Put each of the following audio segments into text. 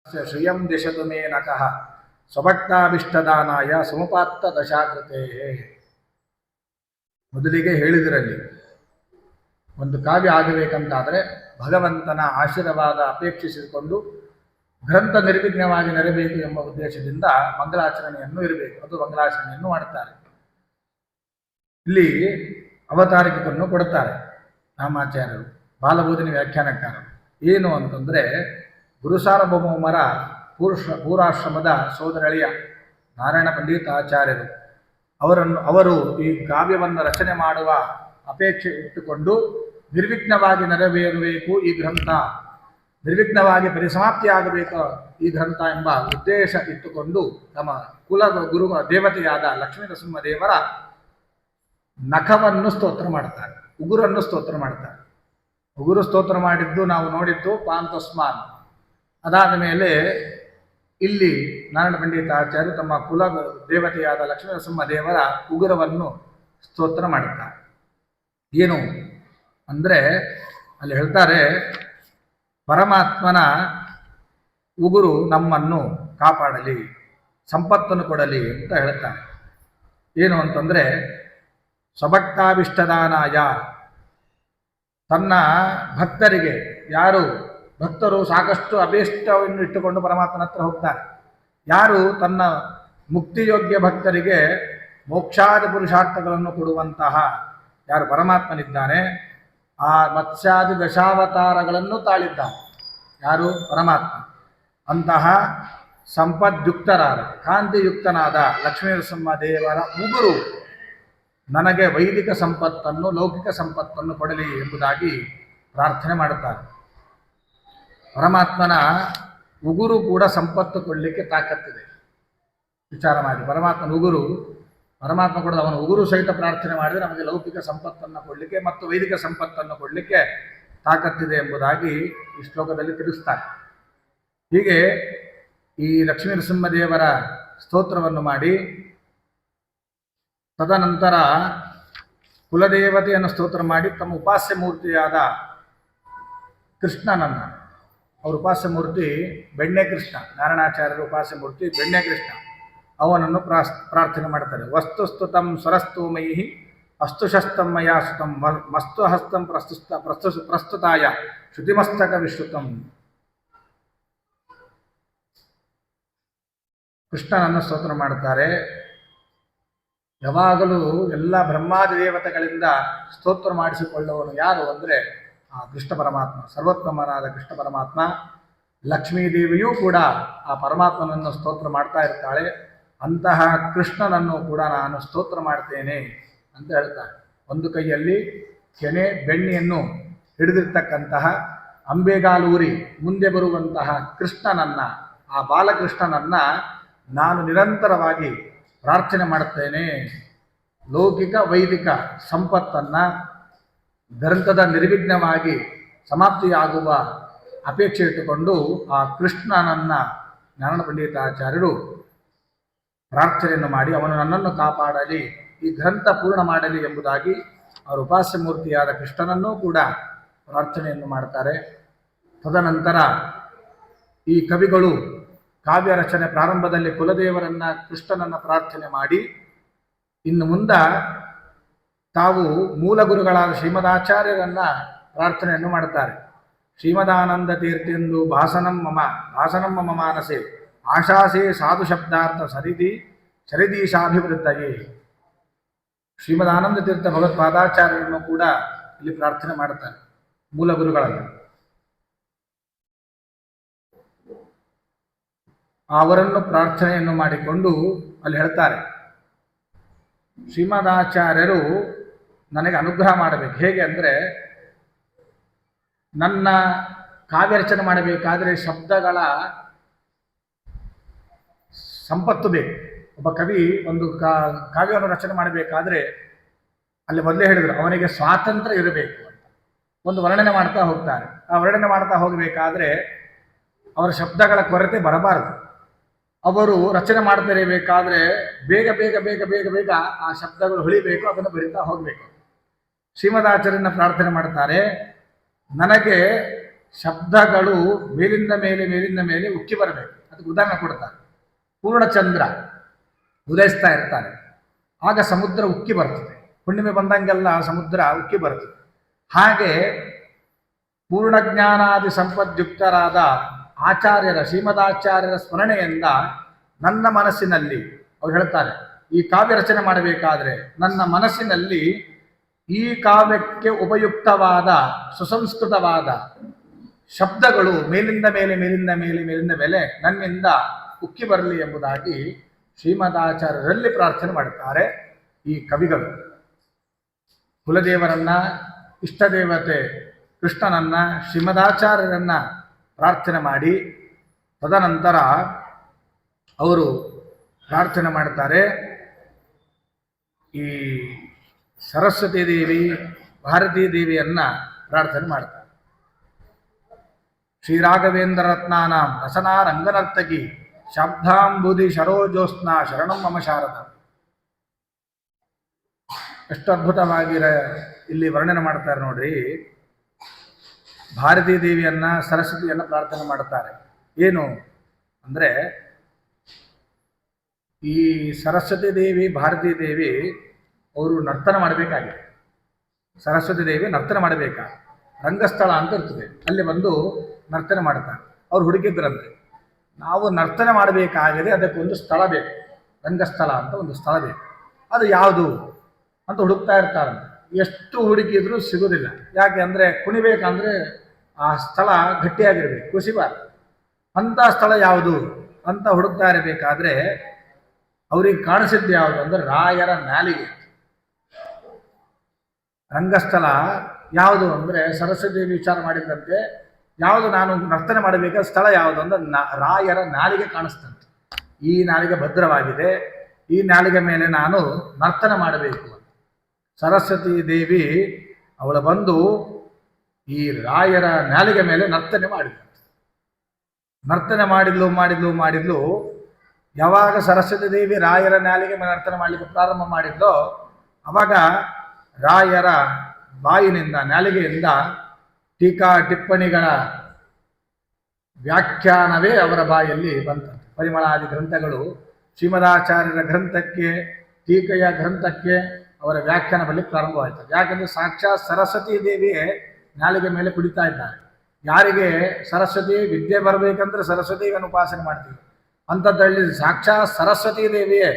ಶ್ರಿಯಂ ದಿಶತು ಮೇ ನಕಃ ಸ್ವಭಕ್ತಾಭಿಷ್ಟದಾನಾಯ ಸಮಪಾತ್ತ ದಶಾಕೃತೆ. ಮೊದಲಿಗೆ ಹೇಳಿದಿರಲ್ಲಿ ಒಂದು ಕಾವ್ಯ ಆಗಬೇಕಂತಾದರೆ ಭಗವಂತನ ಆಶೀರ್ವಾದ ಅಪೇಕ್ಷಿಸಿಕೊಂಡು ಗ್ರಂಥ ನಿರ್ವಿಘ್ನವಾಗಿ ನೆರಬೇಕು ಎಂಬ ಉದ್ದೇಶದಿಂದ ಮಂಗಲಾಚರಣೆಯನ್ನು ಇರಬೇಕು. ಅದು ಮಂಗಲಾಚರಣೆಯನ್ನು ಮಾಡುತ್ತಾರೆ. ಇಲ್ಲಿ ಅವತಾರಿಕೆಯನ್ನು ಕೊಡುತ್ತಾರೆ ರಾಮಾಚಾರ್ಯರು, ಬಾಲಬೋಧಿನಿ ವ್ಯಾಖ್ಯಾನಕಾರರು. ಏನು ಅಂತಂದರೆ, ಗುರುಸಾರ್ವಭೌಮರ ಪೂರ್ವಾಶ್ರಮದ ಸೋದರಳಿಯ ನಾರಾಯಣ ಪಂಡಿತಾಚಾರ್ಯರು ಅವರು ಈ ಕಾವ್ಯವನ್ನು ರಚನೆ ಮಾಡುವ ಅಪೇಕ್ಷೆ ಇಟ್ಟುಕೊಂಡು ನಿರ್ವಿಘ್ನವಾಗಿ ನೆರವೇರಬೇಕು ಈ ಗ್ರಂಥ, ನಿರ್ವಿಘ್ನವಾಗಿ ಪರಿಸಮಾಪ್ತಿಯಾಗಬೇಕು ಈ ಗ್ರಂಥ ಎಂಬ ಉದ್ದೇಶ ಇಟ್ಟುಕೊಂಡು ತಮ್ಮ ಕುಲ ಗುರು ದೇವತೆಯಾದ ಲಕ್ಷ್ಮೀ ನರಸಿಂಹದೇವರ ನಖವನ್ನು ಸ್ತೋತ್ರ ಮಾಡ್ತಾರೆ, ಉಗುರನ್ನು ಸ್ತೋತ್ರ ಮಾಡ್ತಾರೆ. ಉಗುರು ಸ್ತೋತ್ರ ಮಾಡಿದ್ದು ನಾವು ನೋಡಿದ್ದು ಪಾಂತಸ್ಮಾನ್. ಅದಾದ ಮೇಲೆ ಇಲ್ಲಿ ನಾರಾಯಣ ಪಂಡಿತಾಚಾರ್ಯರು ತಮ್ಮ ಕುಲ ದೇವತೆಯಾದ ಲಕ್ಷ್ಮೀ ನರಸಿಂಹದೇವರ ಉಗುರವನ್ನು ಸ್ತೋತ್ರ ಮಾಡುತ್ತಾರೆ. ಏನು ಅಂದರೆ ಅಲ್ಲಿ ಹೇಳ್ತಾರೆ, ಪರಮಾತ್ಮನ ಉಗುರು ನಮ್ಮನ್ನು ಕಾಪಾಡಲಿ, ಸಂಪತ್ತನ್ನು ಕೊಡಲಿ ಅಂತ ಹೇಳ್ತಾರೆ. ಏನು ಅಂತಂದರೆ, ಸ್ವಭಕ್ತಾಭಿಷ್ಟದಾನಾಯ, ತನ್ನ ಭಕ್ತರಿಗೆ, ಯಾರು ಭಕ್ತರು ಸಾಕಷ್ಟು ಅಭೀಷ್ಟವನ್ನು ಇಟ್ಟುಕೊಂಡು ಪರಮಾತ್ಮನ ಹತ್ರ ಹೋಗ್ತಾರೆ, ಯಾರು ತನ್ನ ಮುಕ್ತಿಯೋಗ್ಯ ಭಕ್ತರಿಗೆ ಮೋಕ್ಷಾದಿ ಪುರುಷಾರ್ಥಗಳನ್ನು ಕೊಡುವಂತಹ ಯಾರು ಪರಮಾತ್ಮನಿದ್ದಾನೆ, ಆ ಮತ್ಸ್ಯಾದಿ ದಶಾವತಾರಗಳನ್ನು ತಾಳಿದ್ದಾನೆ ಯಾರು ಪರಮಾತ್ಮ. ಅಂತಹ ಸಂಪದ್ಯುಕ್ತರಾದ ಕಾಂತಿಯುಕ್ತನಾದ ಲಕ್ಷ್ಮೀ ನರಸಿಂಹದೇವರ ಉಗುರು ನನಗೆ ವೈದಿಕ ಸಂಪತ್ತನ್ನು, ಲೌಕಿಕ ಸಂಪತ್ತನ್ನು ಕೊಡಲಿ ಎಂಬುದಾಗಿ ಪ್ರಾರ್ಥನೆ ಮಾಡುತ್ತಾರೆ. ಪರಮಾತ್ಮನ ಉಗುರು ಕೂಡ ಸಂಪತ್ತು ಕೊಡಲಿಕ್ಕೆ ತಾಕತ್ತಿದೆ. ವಿಚಾರ ಮಾಡಿ, ಪರಮಾತ್ಮನ ಉಗುರು, ಪರಮಾತ್ಮ ಕೊಡೋದು ಅವನ ಉಗುರು ಸಹಿತ ಪ್ರಾರ್ಥನೆ ಮಾಡಿದರೆ ನಮಗೆ ಲೌಕಿಕ ಸಂಪತ್ತನ್ನು ಕೊಡಲಿಕ್ಕೆ ಮತ್ತು ವೈದಿಕ ಸಂಪತ್ತನ್ನು ಕೊಡಲಿಕ್ಕೆ ತಾಕತ್ತಿದೆ ಎಂಬುದಾಗಿ ಈ ಶ್ಲೋಕದಲ್ಲಿ ತಿಳಿಸ್ತಾರೆ. ಹೀಗೆ ಈ ಲಕ್ಷ್ಮೀ ನರಸಿಂಹದೇವರ ಸ್ತೋತ್ರವನ್ನು ಮಾಡಿ, ತದನಂತರ ಕುಲದೇವತೆಯನ್ನು ಸ್ತೋತ್ರ ಮಾಡಿ ತಮ್ಮ ಉಪಾಸ್ಯ ಮೂರ್ತಿಯಾದ ಕೃಷ್ಣನನ್ನು, ಅವರ ಉಪಾಸ್ಯ ಮೂರ್ತಿ ಬೆಣ್ಣೆ ಕೃಷ್ಣ, ನಾರಾಯಣಾಚಾರ್ಯರ ಉಪಾಸ್ಯ ಮೂರ್ತಿ ಬೆಣ್ಣೆ ಕೃಷ್ಣ, ಅವನನ್ನು ಪ್ರಾರ್ಥನೆ ಮಾಡ್ತಾರೆ. ವಸ್ತುಸ್ತುತಂ ಸ್ವರಸ್ತೋಮೈ ಅಸ್ತುಶಸ್ತಂ ಮಯಾ ಸುತಂ ಮಸ್ತು ಹಸ್ತಂ ಪ್ರಸ್ತುತಾಯ ಶ್ರುತಿಮಸ್ತಕ ವಿಶ್ರುತಂ. ಕೃಷ್ಣನನ್ನು ಸ್ತೋತ್ರ ಮಾಡುತ್ತಾರೆ. ಯಾವಾಗಲೂ ಎಲ್ಲ ಬ್ರಹ್ಮಾದಿ ದೇವತೆಗಳಿಂದ ಸ್ತೋತ್ರ ಮಾಡಿಸಿಕೊಳ್ಳುವನು ಯಾರು ಅಂದರೆ ಆ ಕೃಷ್ಣ ಪರಮಾತ್ಮ, ಸರ್ವೋತ್ತಮನಾದ ಕೃಷ್ಣ ಪರಮಾತ್ಮ. ಲಕ್ಷ್ಮೀದೇವಿಯೂ ಕೂಡ ಆ ಪರಮಾತ್ಮನನ್ನು ಸ್ತೋತ್ರ ಮಾಡ್ತಾ ಇರ್ತಾಳೆ. ಅಂತಹ ಕೃಷ್ಣನನ್ನು ಕೂಡ ನಾನು ಸ್ತೋತ್ರ ಮಾಡ್ತೇನೆ ಅಂತ ಹೇಳ್ತಾರೆ. ಒಂದು ಕೈಯಲ್ಲಿ ಕೆನೆ ಬೆಣ್ಣೆಯನ್ನು ಹಿಡಿದಿರ್ತಕ್ಕಂತಹ ಅಂಬೆಗಾಲೂರಿ ಮುಂದೆ ಬರುವಂತಹ ಕೃಷ್ಣನನ್ನು, ಆ ಬಾಲಕೃಷ್ಣನನ್ನು ನಾನು ನಿರಂತರವಾಗಿ ಪ್ರಾರ್ಥನೆ ಮಾಡುತ್ತೇನೆ. ಲೌಕಿಕ ವೈದಿಕ ಸಂಪತ್ತನ್ನು ಗ್ರಂಥದ ನಿರ್ವಿಘ್ನವಾಗಿ ಸಮಾಪ್ತಿಯಾಗುವ ಅಪೇಕ್ಷೆ ಇಟ್ಟುಕೊಂಡು ಆ ಕೃಷ್ಣನನ್ನು ನಾರಾಯಣ ಪಂಡಿತಾಚಾರ್ಯರು ಪ್ರಾರ್ಥನೆಯನ್ನು ಮಾಡಿ ಅವನು ನನ್ನನ್ನು ಕಾಪಾಡಲಿ, ಈ ಗ್ರಂಥ ಪೂರ್ಣ ಮಾಡಲಿ ಎಂಬುದಾಗಿ ಅವರ ಉಪಾಸ್ಯ ಮೂರ್ತಿಯಾದ ಕೃಷ್ಣನನ್ನೂ ಕೂಡ ಪ್ರಾರ್ಥನೆಯನ್ನು ಮಾಡ್ತಾರೆ. ತದನಂತರ ಈ ಕವಿಗಳು ಕಾವ್ಯ ರಚನೆ ಪ್ರಾರಂಭದಲ್ಲಿ ಕುಲದೇವರನ್ನು, ಕೃಷ್ಣನನ್ನು ಪ್ರಾರ್ಥನೆ ಮಾಡಿ ಇನ್ನು ಮುಂದೆ ತಾವು ಮೂಲ ಗುರುಗಳಾದ ಶ್ರೀಮದಾಚಾರ್ಯರನ್ನು ಪ್ರಾರ್ಥನೆಯನ್ನು ಮಾಡುತ್ತಾರೆ. ಶ್ರೀಮದಾನಂದ ತೀರ್ಥೆಂದು ಭಾಸನಂ ಮಮ ಮಾನಸೆ ಆಶಾಸೆ ಸಾಧು ಶಬ್ದಾರ್ಥ ಸರಿದೀಶಾಭಿವೃದ್ಧಯೇ. ಶ್ರೀಮದಾನಂದ ತೀರ್ಥ ಭಗವತ್ಪಾದಾಚಾರ್ಯರನ್ನು ಕೂಡ ಇಲ್ಲಿ ಪ್ರಾರ್ಥನೆ ಮಾಡುತ್ತಾರೆ, ಮೂಲ ಗುರುಗಳನ್ನು. ಅವರನ್ನು ಪ್ರಾರ್ಥನೆಯನ್ನು ಮಾಡಿಕೊಂಡು ಅಲ್ಲಿ ಹೇಳ್ತಾರೆ, ಶ್ರೀಮದಾಚಾರ್ಯರು ನನಗೆ ಅನುಗ್ರಹ ಮಾಡಬೇಕು. ಹೇಗೆ ಅಂದರೆ, ನನ್ನ ಕಾವ್ಯ ರಚನೆ ಮಾಡಬೇಕಾದರೆ ಶಬ್ದಗಳ ಸಂಪತ್ತು ಬೇಕು. ಒಬ್ಬ ಕವಿ ಒಂದು ಕಾವ್ಯವನ್ನು ರಚನೆ ಮಾಡಬೇಕಾದ್ರೆ ಅಲ್ಲಿ ಮೊದಲೇ ಹೇಳಿದರು, ಅವನಿಗೆ ಸ್ವಾತಂತ್ರ್ಯ ಇರಬೇಕು ಅಂತ ಒಂದು ವರ್ಣನೆ ಮಾಡ್ತಾ ಹೋಗ್ತಾರೆ. ಆ ವರ್ಣನೆ ಮಾಡ್ತಾ ಹೋಗಬೇಕಾದ್ರೆ ಅವರ ಶಬ್ದಗಳ ಕೊರತೆ ಬರಬಾರದು. ಅವರು ರಚನೆ ಮಾಡ್ತಿರಬೇಕಾದ್ರೆ ಬೇಗ ಬೇಗ ಬೇಗ ಬೇಗ ಬೇಗ ಆ ಶಬ್ದಗಳು ಹೊಳಿಬೇಕು, ಅದನ್ನು ಬರಿತಾ ಹೋಗಬೇಕು. ಶ್ರೀಮದಾಚಾರ್ಯನ ಪ್ರಾರ್ಥನೆ ಮಾಡ್ತಾರೆ, ನನಗೆ ಶಬ್ದಗಳು ಮೇಲಿಂದ ಮೇಲೆ ಮೇಲಿಂದ ಮೇಲೆ ಉಕ್ಕಿ ಬರಬೇಕು. ಅದಕ್ಕೆ ಉದಾಹರಣೆ ಕೊಡ್ತಾರೆ. ಪೂರ್ಣಚಂದ್ರ ಉದಯಿಸ್ತಾ ಇರ್ತಾರೆ, ಆಗ ಸಮುದ್ರ ಉಕ್ಕಿ ಬರ್ತದೆ. ಹುಣ್ಣಿಮೆ ಬಂದಂಗೆಲ್ಲ ಸಮುದ್ರ ಉಕ್ಕಿ ಬರ್ತದೆ. ಹಾಗೆ ಪೂರ್ಣಜ್ಞಾನಾದಿ ಸಂಪದ್ಯುಕ್ತರಾದ ಆಚಾರ್ಯರ, ಶ್ರೀಮದಾಚಾರ್ಯರ ಸ್ಮರಣೆಯಿಂದ ನನ್ನ ಮನಸ್ಸಿನಲ್ಲಿ, ಅವ್ರು ಹೇಳ್ತಾರೆ, ಈ ಕಾವ್ಯ ರಚನೆ ಮಾಡಬೇಕಾದ್ರೆ ನನ್ನ ಮನಸ್ಸಿನಲ್ಲಿ ಈ ಕಾವ್ಯಕ್ಕೆ ಉಪಯುಕ್ತವಾದ ಸುಸಂಸ್ಕೃತವಾದ ಶಬ್ದಗಳು ಮೇಲಿಂದ ಮೇಲೆ ಮೇಲಿಂದ ಮೇಲೆ ಮೇಲಿಂದ ಮೇಲೆ ನನ್ನಿಂದ ಉಕ್ಕಿ ಬರಲಿ ಎಂಬುದಾಗಿ ಶ್ರೀಮದಾಚಾರ್ಯರಲ್ಲಿ ಪ್ರಾರ್ಥನೆ ಮಾಡುತ್ತಾರೆ ಈ ಕವಿಗಳು. ಕುಲದೇವರನ್ನ, ಇಷ್ಟದೇವತೆ ಕೃಷ್ಣನನ್ನ, ಶ್ರೀಮದಾಚಾರ್ಯರನ್ನ ಪ್ರಾರ್ಥನೆ ಮಾಡಿ ತದನಂತರ ಅವರು ಪ್ರಾರ್ಥನೆ ಮಾಡ್ತಾರೆ. ಈ ಸರಸ್ವತಿ ದೇವಿ, ಭಾರತೀ ದೇವಿಯನ್ನ ಪ್ರಾರ್ಥನೆ ಮಾಡ್ತಾರೆ. ಶ್ರೀರಾಘವೇಂದ್ರ ರತ್ನಾನಾಂ ರಸನಾ ರಂಗನರ್ತಕಿ ಶಾಬ್ದಾಂಬುದಿ ಶರೋಜೋಸ್ನ ಶರಣಂ ಮಮ ಶಾರದ. ಎಷ್ಟು ಅದ್ಭುತವಾಗಿ ಇಲ್ಲಿ ವರ್ಣನೆ ಮಾಡ್ತಾರೆ ನೋಡ್ರಿ. ಭಾರತೀ ದೇವಿಯನ್ನ, ಸರಸ್ವತಿಯನ್ನ ಪ್ರಾರ್ಥನೆ ಮಾಡುತ್ತಾರೆ. ಏನು ಅಂದರೆ, ಈ ಸರಸ್ವತಿ ದೇವಿ, ಭಾರತೀ ದೇವಿ ಅವರು ನರ್ತನ ಮಾಡಬೇಕಾಗಿದೆ. ಸರಸ್ವತಿ ದೇವಿ ನರ್ತನ ಮಾಡಬೇಕಾ, ರಂಗಸ್ಥಳ ಅಂತ ಇರ್ತದೆ, ಅಲ್ಲಿ ಬಂದು ನರ್ತನ ಮಾಡ್ತಾರೆ. ಅವ್ರು ಹುಡುಕಿದ್ರಂತೆ, ನಾವು ನರ್ತನ ಮಾಡಬೇಕಾಗಿದೆ, ಅದಕ್ಕೊಂದು ಸ್ಥಳ ಬೇಕು, ರಂಗಸ್ಥಳ ಅಂತ ಒಂದು ಸ್ಥಳ ಬೇಕು, ಅದು ಯಾವುದು ಅಂತ ಹುಡುಕ್ತಾ ಇರ್ತಾರಂತೆ. ಎಷ್ಟು ಹುಡುಕಿದ್ರು ಸಿಗೋದಿಲ್ಲ. ಯಾಕೆ ಅಂದರೆ ಕುಣಿಬೇಕಂದ್ರೆ ಆ ಸ್ಥಳ ಗಟ್ಟಿಯಾಗಿರ್ಬೇಕು, ಕುಸಿಬಾರ್ದು. ಅಂಥ ಸ್ಥಳ ಯಾವುದು ಅಂತ ಹುಡುಕ್ತಾ ಇರಬೇಕಾದ್ರೆ ಅವ್ರಿಗೆ ಕಾಣಿಸಿದ್ದು ಯಾವುದು ಅಂದರೆ ರಾಯರ ನಾಲಿಗೆ. ರಂಗಸ್ಥಳ ಯಾವುದು ಅಂದರೆ ಸರಸ್ವತಿ ವಿಚಾರ ಮಾಡಿದಂತೆ ಯಾವುದು ನಾನು ನರ್ತನೆ ಮಾಡಬೇಕಾದ ಸ್ಥಳ ಯಾವುದು ಅಂದರೆ ರಾಯರ ನಾಲಿಗೆ ಕಾಣಿಸ್ತಂತೆ. ಈ ನಾಲಿಗೆ ಭದ್ರವಾಗಿದೆ, ಈ ನಾಲಿಗೆ ಮೇಲೆ ನಾನು ನರ್ತನ ಮಾಡಬೇಕು. ಸರಸ್ವತಿ ದೇವಿ ಅವಳು ಬಂದು ಈ ರಾಯರ ನಾಲಿಗೆ ಮೇಲೆ ನರ್ತನೆ ಮಾಡಿದಂತೆ. ನರ್ತನೆ ಮಾಡಿದ್ಲು. ಯಾವಾಗ ಸರಸ್ವತಿ ದೇವಿ ರಾಯರ ನಾಲಿಗೆ ಮೇಲೆ ನರ್ತನ ಮಾಡಲಿಕ್ಕೆ ಪ್ರಾರಂಭ ಮಾಡಿದ್ಲೋ ಅವಾಗ ರಾಯರ ಬಾಯಿನಿಂದ, ನಾಲಿಗೆಯಿಂದ ಟೀಕಾ ಟಿಪ್ಪಣಿಗಳ ವ್ಯಾಖ್ಯಾನವೇ ಅವರ ಬಾಯಲ್ಲಿ ಬಂತಂತೆ. ಪರಿಮಳಾದಿ ಗ್ರಂಥಗಳು, ಶ್ರೀಮದಾಚಾರ್ಯರ ಗ್ರಂಥಕ್ಕೆ, ಟೀಕೆಯ ಗ್ರಂಥಕ್ಕೆ ಅವರ ವ್ಯಾಖ್ಯಾನ ಬರಲಿಕ್ಕೆ ಪ್ರಾರಂಭವಾಯಿತು. ಯಾಕೆಂದರೆ ಸಾಕ್ಷಾತ್ ಸರಸ್ವತಿ ದೇವಿಯೇ ನಾಲಿಗೆ ಮೇಲೆ ಕುಡಿತಾ ಇದ್ದಾರೆ. ಯಾರಿಗೆ ಸರಸ್ವತಿ ವಿದ್ಯೆ ಬರಬೇಕಂದ್ರೆ ಸರಸ್ವತಿಯನ್ನು ಉಪಾಸನೆ ಮಾಡ್ತೀವಿ, ಅಂಥದ್ರಲ್ಲಿ ಸಾಕ್ಷಾತ್ ಸರಸ್ವತಿ ದೇವಿಯೇ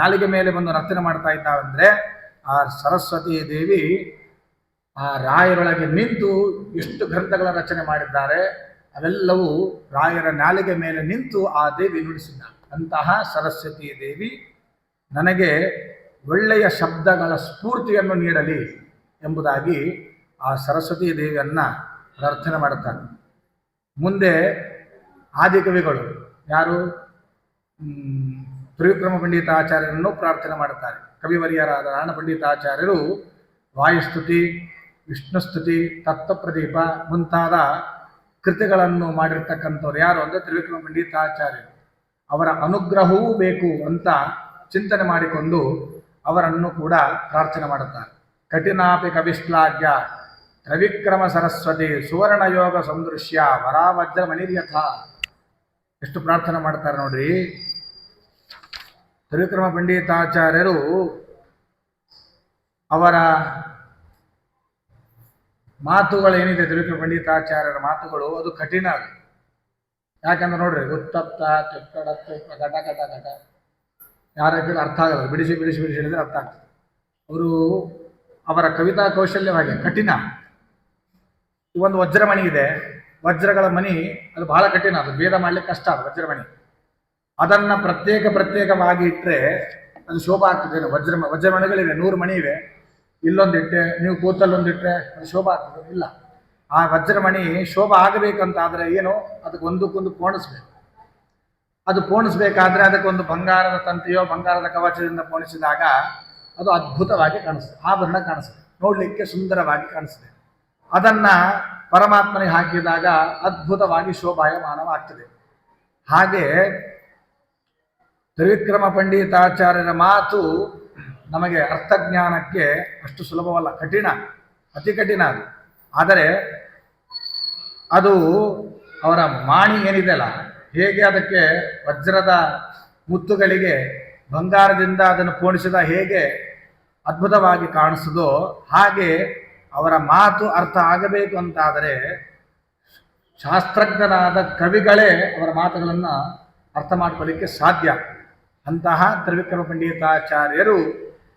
ನಾಲಿಗೆ ಮೇಲೆ ಬಂದು ನರ್ತನೆ ಮಾಡ್ತಾ ಇದ್ದಾವೆಂದರೆ ಆ ಸರಸ್ವತಿ ದೇವಿ ಆ ರಾಯರೊಳಗೆ ನಿಂತು ಎಷ್ಟು ಗ್ರಂಥಗಳ ರಚನೆ ಮಾಡಿದ್ದಾರೆ, ಅವೆಲ್ಲವೂ ರಾಯರ ನಾಲಿಗೆ ಮೇಲೆ ನಿಂತು ಆ ದೇವಿ ನುಡಿಸಿದ್ದಾರೆ. ಅಂತಹ ಸರಸ್ವತಿ ದೇವಿ ನನಗೆ ಒಳ್ಳೆಯ ಶಬ್ದಗಳ ಸ್ಫೂರ್ತಿಯನ್ನು ನೀಡಲಿ ಎಂಬುದಾಗಿ ಆ ಸರಸ್ವತಿ ದೇವಿಯನ್ನು ಪ್ರಾರ್ಥನೆ ಮಾಡುತ್ತಾರೆ. ಮುಂದೆ ಆದಿಕವಿಗಳು ಯಾರು, ತ್ರಿವಿಕ್ರಮ ಪಂಡಿತಾಚಾರ್ಯರನ್ನು ಪ್ರಾರ್ಥನೆ ಮಾಡುತ್ತಾರೆ. ಕವಿವರ್ಯರಾದ ನಾರಾಯಣ ಪಂಡಿತಾಚಾರ್ಯರು ವಾಯುಸ್ತುತಿ, ವಿಷ್ಣುಸ್ತುತಿ, ತತ್ವಪ್ರದೀಪ ಮುಂತಾದ ಕೃತಿಗಳನ್ನು ಮಾಡಿರ್ತಕ್ಕಂಥವ್ರು ಯಾರು ಅಂದರೆ ತ್ರಿವಿಕ್ರಮ ಪಂಡಿತಾಚಾರ್ಯರು. ಅವರ ಅನುಗ್ರಹವೂ ಬೇಕು ಅಂತ ಚಿಂತನೆ ಮಾಡಿಕೊಂಡು ಅವರನ್ನು ಕೂಡ ಪ್ರಾರ್ಥನೆ ಮಾಡುತ್ತಾರೆ. ಕಠಿನಾಪಿ ಕವಿಶ್ಲಾಘ್ಯ ತ್ರಿವಿಕ್ರಮ ಸರಸ್ವತಿ ಸುವರ್ಣಯೋಗ ಸಂದೃಶ್ಯ ವರಾವಜ್ರ ಮಣಿರ್ಯಥ. ಎಷ್ಟು ಪ್ರಾರ್ಥನೆ ಮಾಡ್ತಾರೆ ನೋಡ್ರಿ. ತ್ರಿವಿಕ್ರಮ ಪಂಡಿತಾಚಾರ್ಯರು ಅವರ ಮಾತುಗಳೇನಿದೆ, ತ್ರಿವಿಕ್ರಮ ಪಂಡಿತಾಚಾರ್ಯರ ಮಾತುಗಳು ಅದು ಕಠಿಣ. ಅದು ಯಾಕಂದ್ರೆ ನೋಡ್ರಿ, ಉತ್ತಪ್ತ ತೆಕ್ಕಡತ್ತ ಘಟ ಘಟ ಘಟ ಯಾರ ಅರ್ಥ ಆಗಲ್ಲ, ಬಿಡಿಸಿ ಹೇಳಿದ್ರೆ ಅರ್ಥ ಆಗ್ತದೆ. ಅವರ ಕವಿತಾ ಕೌಶಲ್ಯವಾಗಿ ಕಠಿಣ. ಒಂದು ವಜ್ರಮಣಿ ಇದೆ, ವಜ್ರಗಳ ಮಣಿ ಅದು ಬಹಳ ಕಠಿಣ, ಅದು ಭೇದ ಮಾಡ್ಲಿಕ್ಕೆ ಕಷ್ಟ. ಅದು ವಜ್ರಮಣಿ, ಅದನ್ನು ಪ್ರತ್ಯೇಕವಾಗಿ ಇಟ್ಟರೆ ಅದು ಶೋಭಾ ಆಗ್ತದೆ. ವಜ್ರಮಣಿಗಳಿವೆ, 100 ಮಣಿ ಇವೆ, ಇಲ್ಲೊಂದಿಟ್ಟೆ ನೀವು ಕೂತಲ್ಲೊಂದಿಟ್ಟರೆ ಅದು ಶೋಭಾ ಆಗ್ತದೆ ಇಲ್ಲ. ಆ ವಜ್ರಮಣಿ ಶೋಭಾ ಆಗಬೇಕಂತಾದರೆ ಏನು, ಅದಕ್ಕೆ ಒಂದಕ್ಕೊಂದು ಪೋಣಿಸ್ಬೇಕು. ಅದು ಪೋಣಿಸ್ಬೇಕಾದ್ರೆ ಅದಕ್ಕೊಂದು ಬಂಗಾರದ ತಂತಿಯೋ ಬಂಗಾರದ ಕವಚದಿಂದ ಪೋಣಿಸಿದಾಗ ಅದು ಅದ್ಭುತವಾಗಿ ಕಾಣಿಸ್ತದೆ, ಆಭರಣ ಕಾಣಿಸ್ತದೆ, ನೋಡಲಿಕ್ಕೆ ಸುಂದರವಾಗಿ ಕಾಣಿಸ್ತದೆ. ಅದನ್ನು ಪರಮಾತ್ಮನಿಗೆ ಹಾಕಿದಾಗ ಅದ್ಭುತವಾಗಿ ಶೋಭಾಯಮಾನವಾಗ್ತದೆ. ಹಾಗೆ ತ್ರಿವಿಕ್ರಮ ಪಂಡಿತಾಚಾರ್ಯರ ಮಾತು ನಮಗೆ ಅರ್ಥಜ್ಞಾನಕ್ಕೆ ಅಷ್ಟು ಸುಲಭವಲ್ಲ, ಕಠಿಣ, ಅತಿ ಕಠಿಣ ಅದು. ಆದರೆ ಅದು ಅವರ ಮಾಣಿ ಏನಿದೆಯಲ್ಲ, ಹೇಗೆ ಅದಕ್ಕೆ ವಜ್ರದ ಮುತ್ತುಗಳಿಗೆ ಬಂಗಾರದಿಂದ ಅದನ್ನು ಪೋಣಿಸಿದ ಹೇಗೆ ಅದ್ಭುತವಾಗಿ ಕಾಣಿಸುವುದೋ ಹಾಗೆ ಅವರ ಮಾತು ಅರ್ಥ ಆಗಬೇಕು ಅಂತಾದರೆ ಶಾಸ್ತ್ರಜ್ಞರಾದ ಕವಿಗಳೇ ಅವರ ಮಾತುಗಳನ್ನು ಅರ್ಥ ಮಾಡಿಕೊಳ್ಳಿಕ್ಕೆ ಸಾಧ್ಯ. ಅಂತಹ ತ್ರಿವಿಕ್ರಮ ಪಂಡಿತಾಚಾರ್ಯರು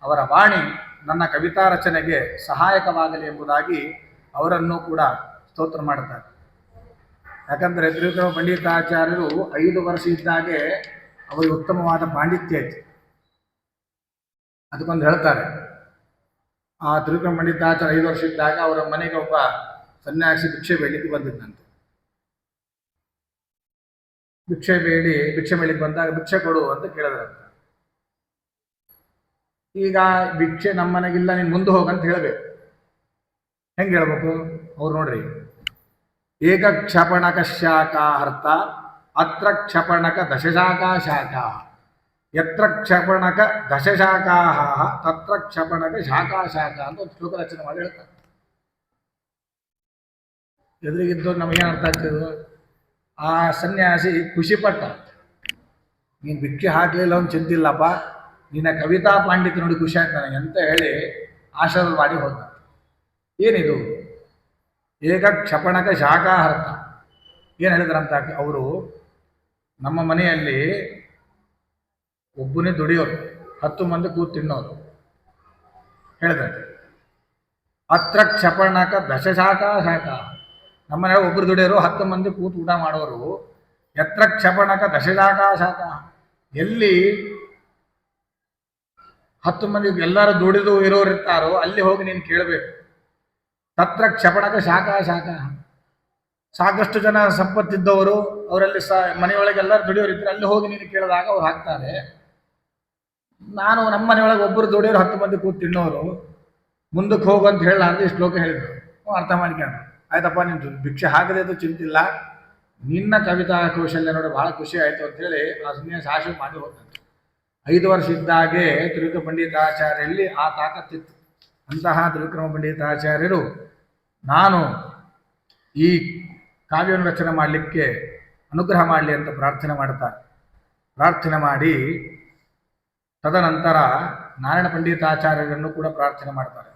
ಅವರ ವಾಣಿ ನನ್ನ ಕವಿತಾ ರಚನೆಗೆ ಸಹಾಯಕವಾಗಲಿ ಎಂಬುದಾಗಿ ಅವರನ್ನು ಕೂಡ ಸ್ತೋತ್ರ ಮಾಡುತ್ತಾರೆ. ಯಾಕಂದರೆ ತ್ರಿವಿಕ್ರಮ ಪಂಡಿತಾಚಾರ್ಯರು 5 ವರ್ಷ ಇದ್ದಾಗೆ ಅವರಿಗೆ ಉತ್ತಮವಾದ ಪಾಂಡಿತ್ಯ ಇತ್ತು. ಅದಕ್ಕೊಂದು ಹೇಳ್ತಾರೆ, ಆ ತ್ರಿವಿಕ್ರಮ ಪಂಡಿತಾಚಾರ್ಯ 5 ವರ್ಷ ಇದ್ದಾಗ ಅವರ ಮನೆಗೆ ಒಬ್ಬ ಸನ್ಯಾಸಿ ಭಿಕ್ಷೆ ಬೇಡಲಿಕ್ಕೆ ಬಂದಿದ್ದಂತೆ. ಭಿಕ್ಷೆ ಬೇಡಲಿಕ್ಕೆ ಬಂದಾಗ ಭಿಕ್ಷೆ ಕೊಡು ಅಂತ ಕೇಳಿದ್ರಂತೆ. ಈಗ ಭಿಕ್ಷೆ ನಮ್ಮ ಮನೆಗಿಲ್ಲ, ನೀನು ಮುಂದೆ ಹೋಗಂತ ಹೇಳಬೇಕು. ಹೆಂಗೆ ಹೇಳ್ಬೇಕು? ಅವ್ರು ನೋಡ್ರಿ, ಏಕ ಕ್ಷಪಣಕ ಶಾಖಾ ಹರ್ತ ಅತ್ರ ಕ್ಷಪಣಕ ದಶಶಾಖಾ ಶಾಖಾ ಯತ್ರ ಕ್ಷಪಣಕ ದಶಶಾಖಾ ತತ್ರ ಕ್ಷಪಣಕ ಶಾಖಾ ಶಾಖಾ ಅಂತ ಒಂದು ಶ್ಲೋಕ ರಚನೆ ಮಾಡಿ ಹೇಳ್ತಾರೆ. ಎದುರಿಗಿದ್ದು ನಮಗೇನು ಅರ್ಥ ಆಗ್ತದೆ? ಆ ಸನ್ಯಾಸಿ ಖುಷಿಪಟ್ಟ, ನೀನು ಭಿಕ್ಷೆ ಹಾಕಲಿಲ್ಲ ಒಂದು ಚಿಂತಿಲ್ಲಪ್ಪ, ನಿನ್ನ ಕವಿತಾ ಪಾಂಡಿತ್ಯ ನೋಡಿ ಖುಷಿ ಆಯ್ತು ನನಗೆ ಅಂತ ಹೇಳಿ ಆಶೀರ್ವಾದ ಮಾಡಿ ಹೋದ. ಏನಿದು? ಏಕ ಕ್ಷಪಣಕ ಶಾಖಾಹರ್ತ. ಏನು ಹೇಳಿದ್ರಂತ ಅವರು, ನಮ್ಮ ಮನೆಯಲ್ಲಿ ಒಬ್ಬನೇ ದುಡಿಯೋರು, 10 ಮಂದಿ ಕೂತು ತಿನ್ನೋರು ಹೇಳಿದಂತೆ. ಅತ್ರ ಕ್ಷಪಣಕ ದಶಶಾಖಾ ಶಾಖಾ, ನಮ್ಮ ಮನೆಯೊಳಗೆ ಒಬ್ಬರು ದುಡಿಯೋರು, 10 ಮಂದಿ ಕೂತು ಊಟ ಮಾಡೋರು. ಯತ್ರ ಕ್ಷಪಣಕ ದಶಶಾಖಾ ಶಾಖಾ, ಎಲ್ಲಿ 10 ಮಂದಿ ಎಲ್ಲರೂ ದುಡಿದು ಇರೋರು ಇರ್ತಾರೋ ಅಲ್ಲಿ ಹೋಗಿ ನೀನು ಕೇಳಬೇಕು. ತತ್ರ ಕ್ಷಪಣಕ ಶಾಖಾ ಶಾಖಾ, ಸಾಕಷ್ಟು ಜನ ಸಂಪತ್ತಿದ್ದವರು ಅವರಲ್ಲಿ ಮನೆಯೊಳಗೆ ಎಲ್ಲರೂ ದುಡಿಯೋರು ಇದ್ರೆ ಅಲ್ಲಿ ಹೋಗಿ ನೀನು ಕೇಳಿದಾಗ ಅವ್ರು ಹಾಕ್ತಾರೆ. ನಾನು ನಮ್ಮ ಮನೆಯೊಳಗೆ ಒಬ್ಬರು ದುಡಿಯೋರು 10 ಮಂದಿ ಕೂತು ತಿನ್ನೋರು, ಮುಂದಕ್ಕೆ ಹೋಗು ಅಂತ ಹೇಳಲಾರ್ದು ಈ ಶ್ಲೋಕ ಹೇಳಿದ್ರು. ಅರ್ಥ ಮಾಡ್ಕೊಂಡು, ಆಯ್ತಪ್ಪ ನೀನು ಭಿಕ್ಷೆ ಹಾಕದೇದು ಚಿಂತಿಲ್ಲ, ನಿನ್ನ ಕವಿತಾ ಕೌಶಲ್ಯ ನೋಡಿ ಭಾಳ ಖುಷಿ ಆಯಿತು ಅಂತೇಳಿ ಆ ಸನ್ಯಾಸ ಆಶೆ ಮಾಡಿ ಹೋದಂತೆ. 5 ವರ್ಷ ಇದ್ದಾಗೆ ತ್ರಿವಿಕ್ರಮ ಪಂಡಿತಾಚಾರ್ಯಲ್ಲಿ ಆ ತಾಕತ್ತಿತ್ತು. ಅಂತಹ ತ್ರಿವಿಕ್ರಮ ಪಂಡಿತಾಚಾರ್ಯರು ನಾನು ಈ ಕಾವ್ಯವನ್ನು ರಚನೆ ಮಾಡಲಿಕ್ಕೆ ಅನುಗ್ರಹ ಮಾಡಲಿ ಅಂತ ಪ್ರಾರ್ಥನೆ ಮಾಡ್ತಾರೆ. ಪ್ರಾರ್ಥನೆ ಮಾಡಿ ತದನಂತರ ನಾರಾಯಣ ಪಂಡಿತಾಚಾರ್ಯರನ್ನು ಕೂಡ ಪ್ರಾರ್ಥನೆ ಮಾಡ್ತಾರೆ.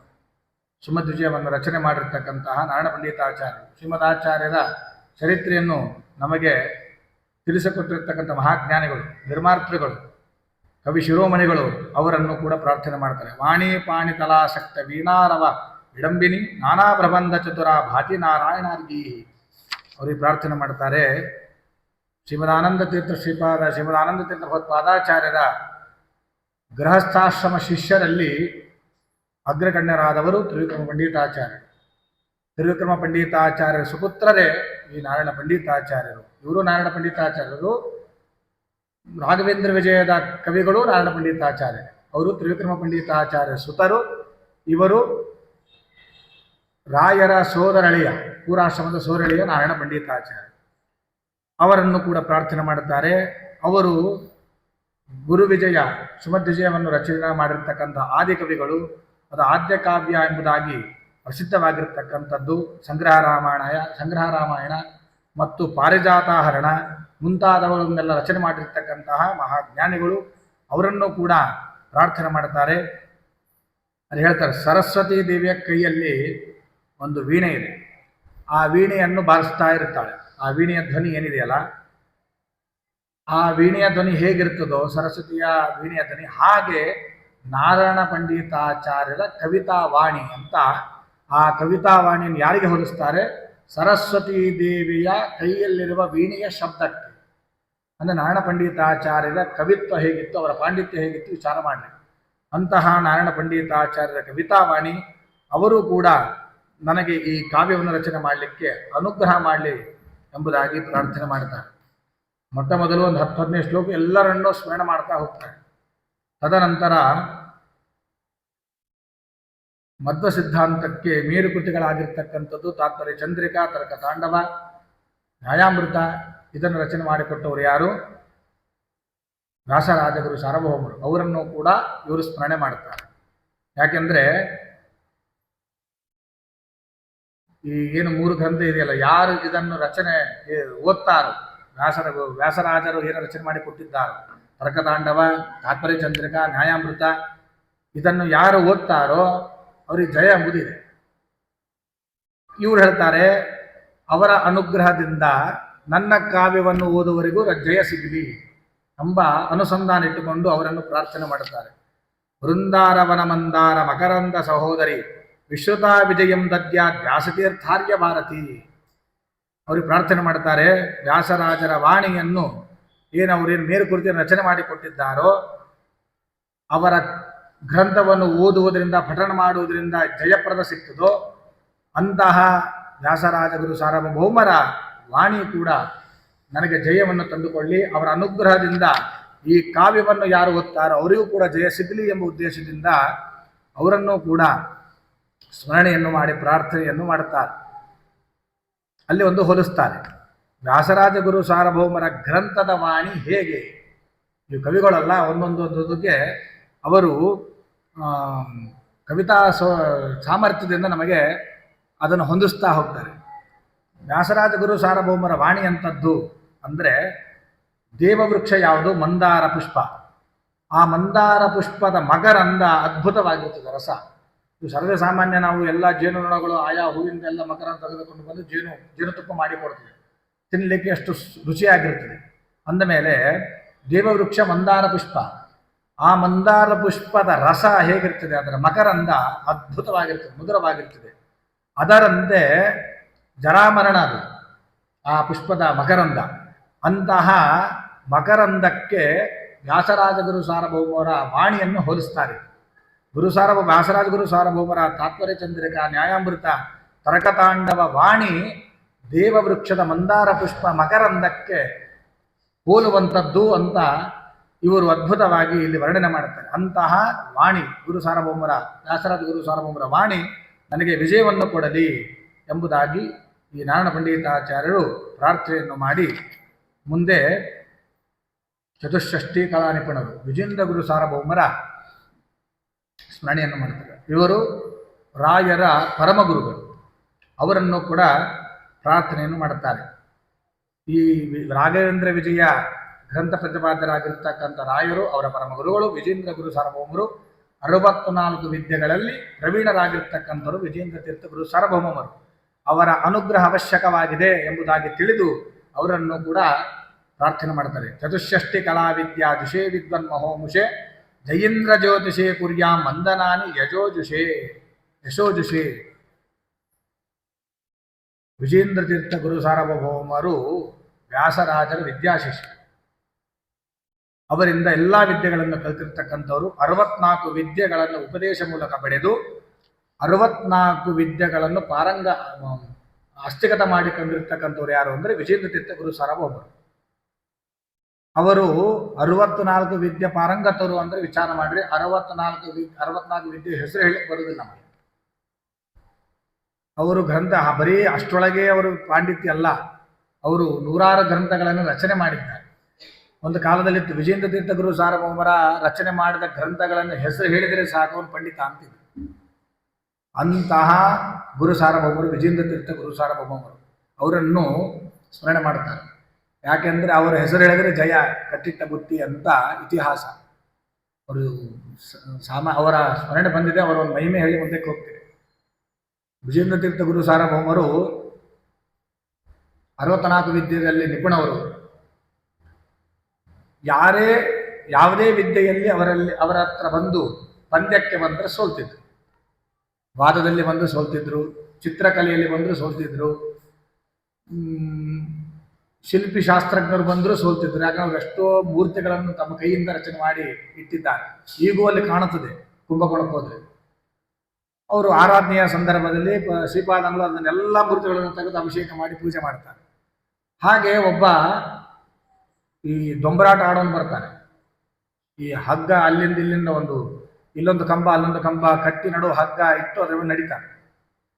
ಸುಮಧ್ವಿಜಯವನ್ನು ರಚನೆ ಮಾಡಿರ್ತಕ್ಕಂತಹ ನಾರಾಯಣ ಪಂಡಿತಾಚಾರ್ಯರು, ಶ್ರೀಮದಾಚಾರ್ಯರ ಚರಿತ್ರೆಯನ್ನು ನಮಗೆ ತಿಳಿಸಿಕೊಟ್ಟಿರ್ತಕ್ಕಂಥ ಮಹಾಜ್ಞಾನಿಗಳು, ನಿರ್ಮಾತೃಗಳು, ಕವಿ ಶಿರೋಮಣಿಗಳು, ಅವರನ್ನು ಕೂಡ ಪ್ರಾರ್ಥನೆ ಮಾಡ್ತಾರೆ. ವಾಣಿ ಪಾಣಿ ತಲಾಸಕ್ತ ವೀಣಾರವ ವಿಡಂಬಿನಿ ನಾನಾ ಪ್ರಬಂಧ ಚತುರ ಭಾತಿ ನಾರಾಯಣಾರ್ಗಿ, ಅವರಿಗೆ ಪ್ರಾರ್ಥನೆ ಮಾಡ್ತಾರೆ. ಶ್ರೀಮದಾನಂದ ತೀರ್ಥ ಭಗವತ್ಪಾದಾಚಾರ್ಯರ ಗೃಹಸ್ಥಾಶ್ರಮ ಶಿಷ್ಯರಲ್ಲಿ ಅಗ್ರಗಣ್ಯರಾದವರು ತ್ರಿವಿಕ್ರಮ ಪಂಡಿತಾಚಾರ್ಯರು. ತ್ರಿವಿಕ್ರಮ ಪಂಡಿತಾಚಾರ್ಯರ ಸುಪುತ್ರರೇ ಈ ನಾರಾಯಣ ಪಂಡಿತಾಚಾರ್ಯರು. ಇವರು ನಾರಾಯಣ ಪಂಡಿತಾಚಾರ್ಯರು, ರಾಘವೇಂದ್ರ ವಿಜಯದ ಕವಿಗಳು ನಾರಾಯಣ ಪಂಡಿತಾಚಾರ್ಯ, ಅವರು ತ್ರಿವಿಕ್ರಮ ಪಂಡಿತಾಚಾರ್ಯ ಸುತರು. ಇವರು ರಾಯರ ಸೋದರಳಿಯ, ಪೂರಾಶ್ರಮದ ಸೋದರಳಿಯ ನಾರಾಯಣ ಪಂಡಿತಾಚಾರ್ಯ, ಅವರನ್ನು ಕೂಡ ಪ್ರಾರ್ಥನೆ ಮಾಡುತ್ತಾರೆ. ಅವರು ಗುರುವಿಜಯ ಸುಮಧ್ವಿಜಯವನ್ನು ರಚನೆ ಮಾಡಿರ್ತಕ್ಕಂಥ ಆದಿಕವಿಗಳು. ಅದು ಆದ್ಯ ಕಾವ್ಯ ಎಂಬುದಾಗಿ ಪ್ರಸಿದ್ಧವಾಗಿರ್ತಕ್ಕಂಥದ್ದು. ಸಂಗ್ರಹ ರಾಮಾಯಣ ಮತ್ತು ಪಾರಿಜಾತಾಹರಣ ಮುಂತಾದವುಗಳನ್ನೆಲ್ಲ ರಚನೆ ಮಾಡಿರ್ತಕ್ಕಂತಹ ಮಹಾಜ್ಞಾನಿಗಳು. ಅವರನ್ನು ಕೂಡ ಪ್ರಾರ್ಥನೆ ಮಾಡ್ತಾರೆ. ಅದು ಹೇಳ್ತಾರೆ, ಸರಸ್ವತಿ ದೇವಿಯ ಕೈಯಲ್ಲಿ ಒಂದು ವೀಣೆ ಇದೆ, ಆ ವೀಣೆಯನ್ನು ಬಾರಿಸ್ತಾ ಇರ್ತಾಳೆ. ಆ ವೀಣೆಯ ಧ್ವನಿ ಏನಿದೆಯಲ್ಲ, ಆ ವೀಣೆಯ ಧ್ವನಿ ಹೇಗಿರ್ತದೋ ಸರಸ್ವತಿಯ ವೀಣೆಯ ಧ್ವನಿ ಹಾಗೆ ನಾರಾಯಣ ಪಂಡಿತಾಚಾರ್ಯರ ಕವಿತಾ ವಾಣಿ ಅಂತ. ಆ ಕವಿತಾ ವಾಣಿಯನ್ನು ಯಾರಿಗೆ ಹೋಲಿಸ್ತಾರೆ? ಸರಸ್ವತೀ ದೇವಿಯ ಕೈಯಲ್ಲಿರುವ ವೀಣೆಯ ಶಬ್ದಕ್ಕೆ. ಅಂದರೆ ನಾರಾಯಣ ಪಂಡಿತಾಚಾರ್ಯರ ಕವಿತ್ವ ಹೇಗಿತ್ತು, ಅವರ ಪಾಂಡಿತ್ಯ ಹೇಗಿತ್ತು ವಿಚಾರ ಮಾಡಲಿ. ಅಂತಹ ನಾರಾಯಣ ಪಂಡಿತಾಚಾರ್ಯರ ಕವಿತಾವಾಣಿ ಅವರು ಕೂಡ ನನಗೆ ಈ ಕಾವ್ಯವನ್ನು ರಚನೆ ಮಾಡಲಿಕ್ಕೆ ಅನುಗ್ರಹ ಮಾಡಲಿ ಎಂಬುದಾಗಿ ಪ್ರಾರ್ಥನೆ ಮಾಡ್ತಾರೆ. ಮೊಟ್ಟ ಮೊದಲು ಒಂದು 10-15 ಶ್ಲೋಕ ಎಲ್ಲರನ್ನೂ ಸ್ಮರಣೆ ಮಾಡ್ತಾ ಹೋಗ್ತಾರೆ. ತದನಂತರ ಮಧ್ವ ಸಿದ್ಧಾಂತಕ್ಕೆ ಮೇರುಕೃತಿಗಳಾಗಿರ್ತಕ್ಕಂಥದ್ದು ತಾತ್ಪರ್ಯ ಚಂದ್ರಿಕಾ, ತರ್ಕ ತಾಂಡವ, ನ್ಯಾಯಾಮೃತ, ಇದನ್ನು ರಚನೆ ಮಾಡಿಕೊಟ್ಟವರು ಯಾರು? ವ್ಯಾಸರಾಜಗುರು ಸಾರ್ವಭೌಮರು. ಅವರನ್ನು ಕೂಡ ಇವರು ಸ್ಮರಣೆ ಮಾಡ್ತಾರೆ. ಯಾಕೆಂದರೆ ಈ ಏನು 3 ಗ್ರಂಥ ಇದೆಯಲ್ಲ, ಯಾರು ಇದನ್ನು ರಚನೆ ಓದ್ತಾರೋ, ವ್ಯಾಸರಾಜರು ಏನು ರಚನೆ ಮಾಡಿ ಕೊಟ್ಟಿದ್ದಾರೋ, ತರ್ಕತಾಂಡವ, ತಾತ್ಪರ್ಯ ಚಂದ್ರಿಕಾ, ನ್ಯಾಯಾಮೃತ, ಇದನ್ನು ಯಾರು ಓದ್ತಾರೋ ಅವರಿಗೆ ಜಯ ಎಂಬುದಿದೆ. ಇವರು ಹೇಳ್ತಾರೆ, ಅವರ ಅನುಗ್ರಹದಿಂದ ನನ್ನ ಕಾವ್ಯವನ್ನು ಓದುವವರೆಗೂ ಜಯ ಸಿಗಲಿ ಎಂಬ ಅನುಸಂಧಾನ ಇಟ್ಟುಕೊಂಡು ಅವರನ್ನು ಪ್ರಾರ್ಥನೆ ಮಾಡುತ್ತಾರೆ. ವೃಂದಾರವನ ಮಂದಾರ ಮಕರಂದ ಸಹೋದರಿ ವಿಶ್ರುತಾ ವಿಜಯಂ ದದ್ಯಾತ್ ವ್ಯಾಸತೀರ್ಥಾರ್ಯ ಭಾರತಿ. ಅವ್ರಿಗೆ ಪ್ರಾರ್ಥನೆ ಮಾಡ್ತಾರೆ, ವ್ಯಾಸರಾಜರ ವಾಣಿಯನ್ನು ಅವರೇನು ಮೇರುಕೃತಿಯನ್ನು ರಚನೆ ಮಾಡಿಕೊಟ್ಟಿದ್ದಾರೋ, ಅವರ ಗ್ರಂಥವನ್ನು ಓದುವುದರಿಂದ, ಪಠಣ ಮಾಡುವುದರಿಂದ ಜಯಪ್ರದ ಸಿಗ್ತದೋ ಅಂತಹ ವ್ಯಾಸರಾಜ ಗುರು ಸಾರ್ವಭೌಮರ ವಾಣಿ ಕೂಡ ನನಗೆ ಜಯವನ್ನು ತಂದುಕೊಳ್ಳಿ. ಅವರ ಅನುಗ್ರಹದಿಂದ ಈ ಕಾವ್ಯವನ್ನು ಯಾರು ಓದ್ತಾರೋ ಅವರಿಗೂ ಕೂಡ ಜಯ ಸಿಗಲಿ ಎಂಬ ಉದ್ದೇಶದಿಂದ ಅವರನ್ನು ಕೂಡ ಸ್ಮರಣೆಯನ್ನು ಮಾಡಿ ಪ್ರಾರ್ಥನೆಯನ್ನು ಮಾಡುತ್ತಾರೆ. ಅಲ್ಲಿ ಒಂದು ಹೋಲಿಸ್ತಾರೆ, ವ್ಯಾಸರಾಜ ಗುರು ಸಾರ್ವಭೌಮರ ಗ್ರಂಥದ ವಾಣಿ ಹೇಗೆ. ಈ ಕವಿಗಳಲ್ಲ, ಒಂದೊಂದೊಂದಕ್ಕೆ ಅವರು ಕವಿತಾ ಸಾಮರ್ಥ್ಯದಿಂದ ನಮಗೆ ಅದನ್ನು ಹೊಂದಿಸ್ತಾ ಹೋಗ್ತಾರೆ. ವ್ಯಾಸರಾಜ ಗುರು ಸಾರ್ವಭೌಮರ ವಾಣಿ ಅಂತದ್ದು ಅಂದರೆ, ದೇವವೃಕ್ಷ ಯಾವುದು? ಮಂದಾರ ಪುಷ್ಪ. ಆ ಮಂದಾರ ಪುಷ್ಪದ ಮಕರಂದ ಅದ್ಭುತವಾಗಿರ್ತದೆ, ರಸ. ಇದು ಸರ್ವೇ ಸಾಮಾನ್ಯ, ನಾವು ಎಲ್ಲ ಜೇನುನೊಣಗಳು ಆಯಾ ಹೂವಿಂದ ಎಲ್ಲ ಮಕರಂದ ತೆಗೆದುಕೊಂಡು ಬಂದು ಜೇನುತುಪ್ಪ ಮಾಡಿಕೊಡ್ತದೆ, ತಿನ್ನಲಿಕ್ಕೆ ಅಷ್ಟು ರುಚಿಯಾಗಿರ್ತದೆ. ಅಂದಮೇಲೆ ದೇವವೃಕ್ಷ ಮಂದಾರ ಪುಷ್ಪ, ಆ ಮಂದಾರ ಪುಷ್ಪದ ರಸ ಹೇಗಿರ್ತದೆ, ಅದರ ಮಕರಂದ ಅದ್ಭುತವಾಗಿರ್ತದೆ, ಮಧುರವಾಗಿರ್ತದೆ. ಅದರಂತೆ ಜರಾಮರಣ ಅದು ಆ ಪುಷ್ಪದ ಮಕರಂದ. ಅಂತಹ ಮಕರಂದಕ್ಕೆ ವ್ಯಾಸರಾಜ ಗುರು ಸಾರ್ವಭೌಮರ ವಾಣಿಯನ್ನು ಹೋಲಿಸ್ತಾರೆ. ವ್ಯಾಸರಾಜ ಗುರು ಸಾರ್ವಭೌಮರ ತಾತ್ಪರ್ಯ ಚಂದ್ರಿಕಾ, ನ್ಯಾಯಾಮೃತ, ತರ್ಕತಾಂಡವ ವಾಣಿ ದೇವವೃಕ್ಷದ ಮಂದಾರ ಪುಷ್ಪ ಮಕರಂದಕ್ಕೆ ಹೋಲುವಂಥದ್ದು ಅಂತ ಇವರು ಅದ್ಭುತವಾಗಿ ಇಲ್ಲಿ ವರ್ಣನೆ ಮಾಡುತ್ತಾರೆ. ಅಂತಹ ವಾಣಿ ವ್ಯಾಸರಾಜ ಗುರು ಸಾರ್ವಭೌಮರ ವಾಣಿ ನನಗೆ ವಿಜಯವನ್ನು ಕೊಡಲಿ ಎಂಬುದಾಗಿ ಈ ನಾರಾಯಣ ಪಂಡಿತಾಚಾರ್ಯರು ಪ್ರಾರ್ಥನೆಯನ್ನು ಮಾಡಿ ಮುಂದೆ ಚತುಷ್ಷಷ್ಠಿ ಕಲಾ ನಿಪುಣರು ವಿಜೇಂದ್ರ ಗುರು ಸಾರ್ವಭೌಮರ ಸ್ಮರಣೆಯನ್ನು ಮಾಡುತ್ತಾರೆ. ಇವರು ರಾಯರ ಪರಮಗುರುಗಳು, ಅವರನ್ನು ಕೂಡ ಪ್ರಾರ್ಥನೆಯನ್ನು ಮಾಡುತ್ತಾರೆ. ಈ ರಾಘವೇಂದ್ರ ವಿಜಯ ಗ್ರಂಥ ಪ್ರತಿಪಾದ್ಯರಾಗಿರ್ತಕ್ಕಂಥ ರಾಯರು ಅವರ ಪರಮಗುರುಗಳು. ವಿಜೇಂದ್ರ ಗುರು ಸಾರ್ವಭೌಮರು 64 ವಿದ್ಯೆಗಳಲ್ಲಿ ಪ್ರವೀಣರಾಗಿರ್ತಕ್ಕಂಥವರು ವಿಜೇಂದ್ರ ತೀರ್ಥ ಗುರು ಸಾರ್ವಭೌಮರು. ಅವರ ಅನುಗ್ರಹ ಅವಶ್ಯಕವಾಗಿದೆ ಎಂಬುದಾಗಿ ತಿಳಿದು ಅವರನ್ನು ಕೂಡ ಪ್ರಾರ್ಥನೆ ಮಾಡ್ತಾರೆ. ಚತುಷ್ಷಷ್ಠಿ ಕಲಾವಿದ್ಯಾ ಜುಷೇ ವಿದ್ವನ್ ಮಹೋಮುಷೆ ಜಯೀಂದ್ರ ಜ್ಯೋತಿಷೇ ಕುರ್ಯಾಂ ವಂದನಾನಿ ಯಶೋಜುಷೇ. ವಿಜೇಂದ್ರ ತೀರ್ಥ ಗುರು ಸಾರ್ವಭೌಮರು ವ್ಯಾಸರಾಜರ ವಿದ್ಯಾಶಿಷ್ಯ. ಅವರಿಂದ ಎಲ್ಲ ವಿದ್ಯೆಗಳನ್ನು ಕಲಿತಿರ್ತಕ್ಕಂಥವರು. 64 ವಿದ್ಯೆಗಳನ್ನು ಉಪದೇಶ ಮೂಲಕ ಪಡೆದು 64 ವಿದ್ಯೆಗಳನ್ನು ಹಸ್ತಗತ ಮಾಡಿಕೊಂಡಿರ್ತಕ್ಕಂಥವ್ರು ಯಾರು ಅಂದರೆ ವಿಜೇಂದ್ರ ತೀರ್ಥ ಗುರು ಸಾರ್ವಭೌಮರು. ಅವರು 64 ವಿದ್ಯೆ ಪಾರಂಗತರು ಅಂದರೆ ವಿಚಾರ ಮಾಡ್ರಿ, 64 ವಿದ್ಯೆ ಹೆಸರು ಹೇಳಿ ಬರುವುದಿಲ್ಲ ನಮಗೆ. ಅವರು ಗ್ರಂಥ ಬರೀ ಅಷ್ಟರೊಳಗೆ ಅವರು ಪಾಂಡಿತ್ಯ ಅಲ್ಲ, ಅವರು 100 ಗ್ರಂಥಗಳನ್ನು ರಚನೆ ಮಾಡಿದ್ದಾರೆ. ಒಂದು ಕಾಲದಲ್ಲಿತ್ತು ವಿಜೇಂದ್ರ ತೀರ್ಥ ಗುರು ಸಾರ್ವಭೌಮರ ರಚನೆ ಮಾಡಿದ ಗ್ರಂಥಗಳನ್ನು ಹೆಸರು ಹೇಳಿದರೆ ಸಾಕು ಅವನು ಪಂಡಿತ ಅಂತಿದ್ರು. ಅಂತಹ ಗುರು ಸಾರ್ವಭೌಮರು ವಿಜೇಂದ್ರ ತೀರ್ಥ ಗುರು ಸಾರ್ವಭೌಮರು. ಅವರನ್ನು ಸ್ಮರಣೆ ಮಾಡ್ತಾರೆ. ಯಾಕೆಂದರೆ ಅವರ ಹೆಸರು ಹೇಳಿದರೆ ಜಯ, ಕಟ್ಟಿಟ್ಟ ಬುತ್ತಿ ಅಂತ ಇತಿಹಾಸ. ಅವರು ಅವರ ಸ್ಮರಣೆ ಬಂದಿದೆ, ಅವರ ಒಂದು ಮಹಿಮೆ ಹೇಳಿ ಮುಂದಕ್ಕೆ ಹೋಗ್ತಾರೆ. ವಿಜೇಂದ್ರ ತೀರ್ಥ ಗುರು ಸಾರ್ವಭೌಮರು 64 ವಿದ್ಯೆಯಲ್ಲಿ ನಿಪುಣವರು. ಯಾವುದೇ ವಿದ್ಯೆಯಲ್ಲಿ ಅವರ ಹತ್ರ ಬಂದು ಪಂದ್ಯಕ್ಕೆ ಬಂದರೆ ಸೋಲ್ತಿದ್ರು. ವಾದದಲ್ಲಿ ಬಂದು ಸೋಲ್ತಿದ್ರು, ಚಿತ್ರಕಲೆಯಲ್ಲಿ ಬಂದರೂ ಸೋಲ್ತಿದ್ರು, ಶಿಲ್ಪಿ ಶಾಸ್ತ್ರಜ್ಞರು ಬಂದರೂ ಸೋಲ್ತಿದ್ರು. ಯಾಕಂದ್ರೆ ಎಷ್ಟೋ ಮೂರ್ತಿಗಳನ್ನು ತಮ್ಮ ಕೈಯಿಂದ ರಚನೆ ಮಾಡಿ ಇಟ್ಟಿದ್ದಾರೆ. ಈಗೂ ಅಲ್ಲಿ ಕಾಣುತ್ತದೆ ಕುಂಭಕೋಣಕ್ಕೆ ಹೋದರೆ. ಅವರು ಆರಾಧನೆಯ ಸಂದರ್ಭದಲ್ಲಿ ಶ್ರೀಪಾದಂಗಳು ಅದನ್ನೆಲ್ಲ ಮೂರ್ತಿಗಳನ್ನು ತೆಗೆದು ಅಭಿಷೇಕ ಮಾಡಿ ಪೂಜೆ ಮಾಡ್ತಾರೆ. ಹಾಗೆ ಒಬ್ಬ ಈ ದೊಂಬರಾಟ ಆಡೋನು ಬರ್ತಾನೆ. ಈ ಹಗ್ಗ ಅಲ್ಲಿಂದ ಇಲ್ಲಿಂದ ಇಲ್ಲೊಂದು ಕಂಬ ಅಲ್ಲೊಂದು ಕಂಬ ಕಟ್ಟಿ ನಡುವ ಹಗ್ಗ ಇಟ್ಟು ಅದರ ನಡೀತಾನೆ.